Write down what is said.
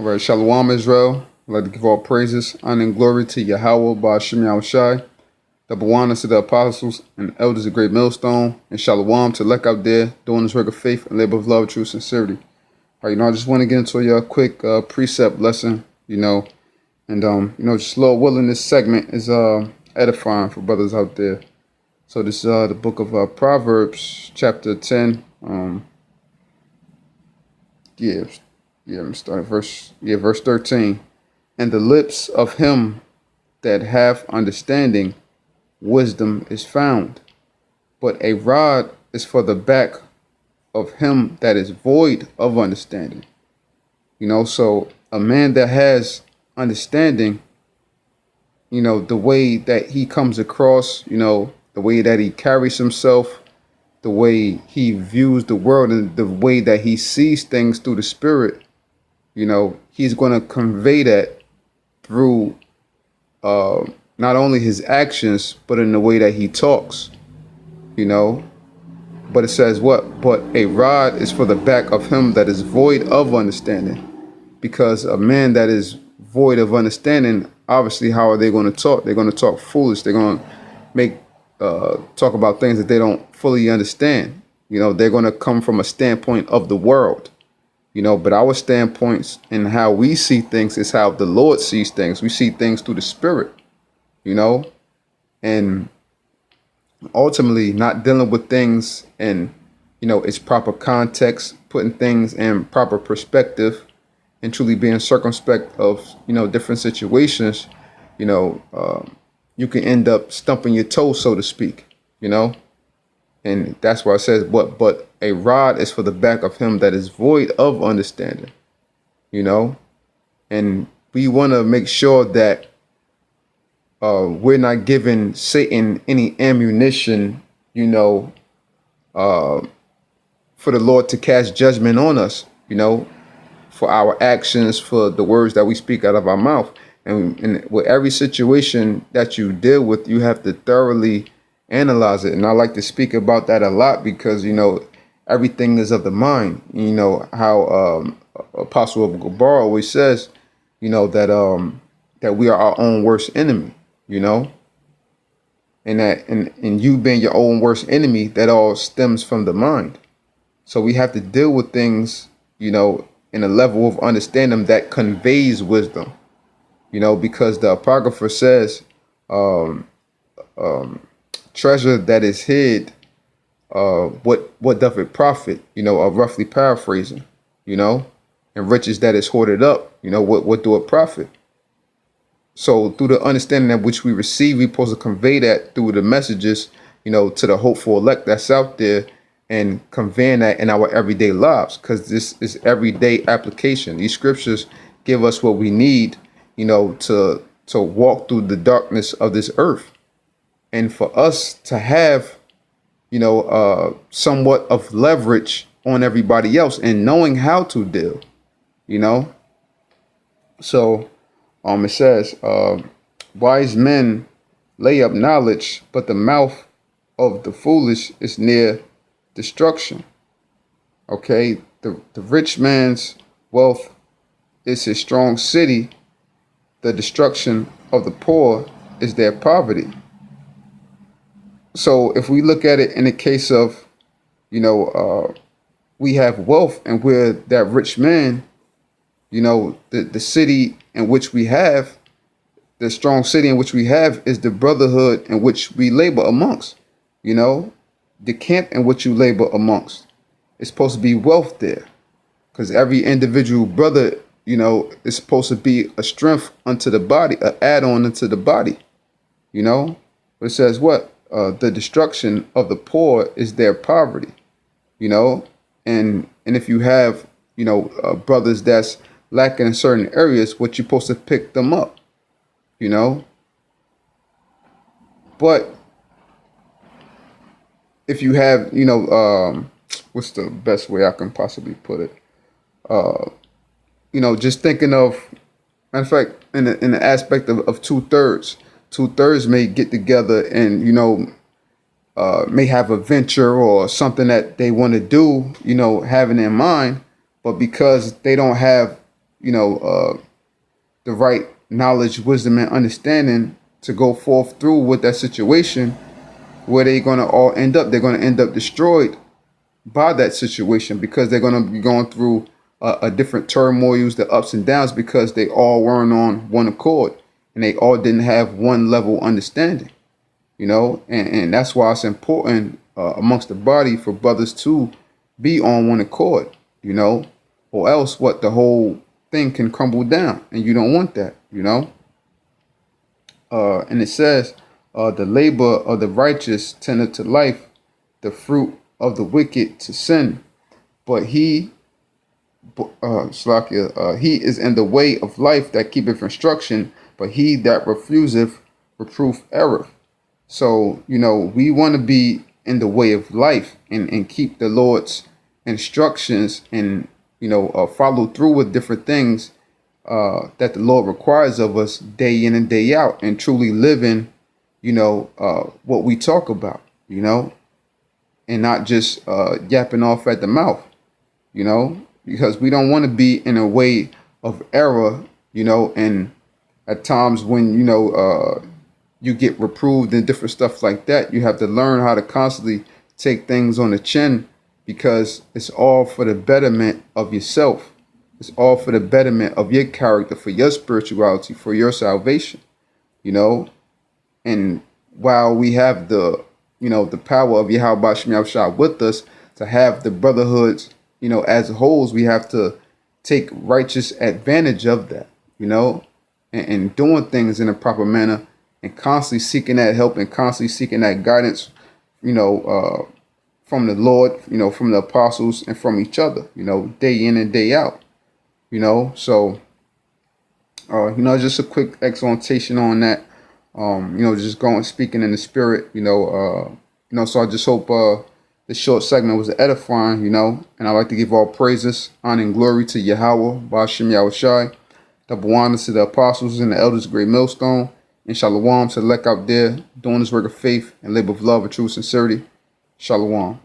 All right, Shalom Israel. I'd like to give all praises, honor, and glory to Yahweh, Ba'ashem Yahushai, double honor to the apostles and elders of Great Millstone, and Shalom to Lek out there doing this work of faith and labor of love, true sincerity. All right, I just want to get into a quick precept lesson, and just Lord willing, this segment is edifying for brothers out there. So this is the book of Proverbs, chapter 10. I'm starting verse 13. And the lips of him that hath understanding, wisdom is found. But a rod is for the back of him that is void of understanding. So a man that has understanding, the way that he comes across, the way that he carries himself, the way he views the world, and the way that he sees things through the spirit, he's going to convey that through not only his actions, but in the way that he talks, But it says what? But a rod is for the back of him that is void of understanding. Because a man that is void of understanding, obviously, how are they going to talk? They're going to talk foolish. They're going to make talk about things that they don't fully understand. They're going to come from a standpoint of the world. But our standpoints and how we see things is how the Lord sees things. We see things through the spirit, and ultimately not dealing with things in, its proper context, putting things in proper perspective, and truly being circumspect of, different situations, you can end up stumping your toe, so to speak, And that's why it says, but a rod is for the back of him that is void of understanding, And we want to make sure that we're not giving Satan any ammunition, for the Lord to cast judgment on us, for our actions, for the words that we speak out of our mouth. And with every situation that you deal with, you have to thoroughly analyze it. And I like to speak about that a lot because, everything is of the mind. How Apostle Gabar always says, that we are our own worst enemy, and that and you being your own worst enemy, that all stems from the mind. So we have to deal with things, in a level of understanding that conveys wisdom, because the Apocrypha says, treasure that is hid, what doth it profit? Roughly paraphrasing, and riches that is hoarded up, what do it profit? So through the understanding that which we receive, we're supposed to convey that through the messages, to the hopeful elect that's out there, and conveying that in our everyday lives, because this is everyday application. These scriptures give us what we need, to walk through the darkness of this earth. And for us to have, somewhat of leverage on everybody else and knowing how to deal, So it says, wise men lay up knowledge, but the mouth of the foolish is near destruction. Okay, the rich man's wealth is his strong city. The destruction of the poor is their poverty. So if we look at it in the case of, we have wealth and we're that rich man, the city in which we have, the strong city in which we have is the brotherhood in which we labor amongst, the camp in which you labor amongst. It's supposed to be wealth there, because every individual brother, is supposed to be a strength unto the body, an add-on unto the body, But it says what? The destruction of the poor is their poverty, and if you have, brothers that's lacking in certain areas, what you're supposed to pick them up, But if you have, what's the best way I can possibly put it? Just thinking of, matter of fact, in the aspect of 2/3. 2/3 may get together and, may have a venture or something that they want to do, having in mind, but because they don't have the right knowledge, wisdom, and understanding to go forth through with that situation, where they're going to all end up. They're going to end up destroyed by that situation, because they're going to be going through a different turmoils, the ups and downs, because they all weren't on one accord, and they all didn't have one level understanding, and that's why it's important amongst the body for brothers to be on one accord, or else what, the whole thing can crumble down, and you don't want that, and it says, the labor of the righteous tendeth to life, the fruit of the wicked to sin. But he is in the way of life that keepeth instruction, but he that refuseth reproof error. So, we want to be in the way of life, and keep the Lord's instructions, and, follow through with different things that the Lord requires of us day in and day out, and truly living, what we talk about, and not just yapping off at the mouth, because we don't want to be in a way of error, and at times when, you get reproved and different stuff like that, you have to learn how to constantly take things on the chin, because it's all for the betterment of yourself. It's all for the betterment of your character, for your spirituality, for your salvation, and while we have the power of Yahweh Shem Yahushua with us to have the brotherhoods, as wholes, we have to take righteous advantage of that, and doing things in a proper manner, and constantly seeking that help, and constantly seeking that guidance, from the Lord, from the apostles, and from each other, day in and day out, so, just a quick exhortation on that. Just going, speaking in the spirit, so I just hope this short segment was edifying, and I'd like to give all praises, honor, and glory to Yahweh, Ba'ashem Yahushai, double honor to the apostles and the elders of Great Millstone, and shalom to the elect out there doing this work of faith and labor of love and true sincerity. Shalom.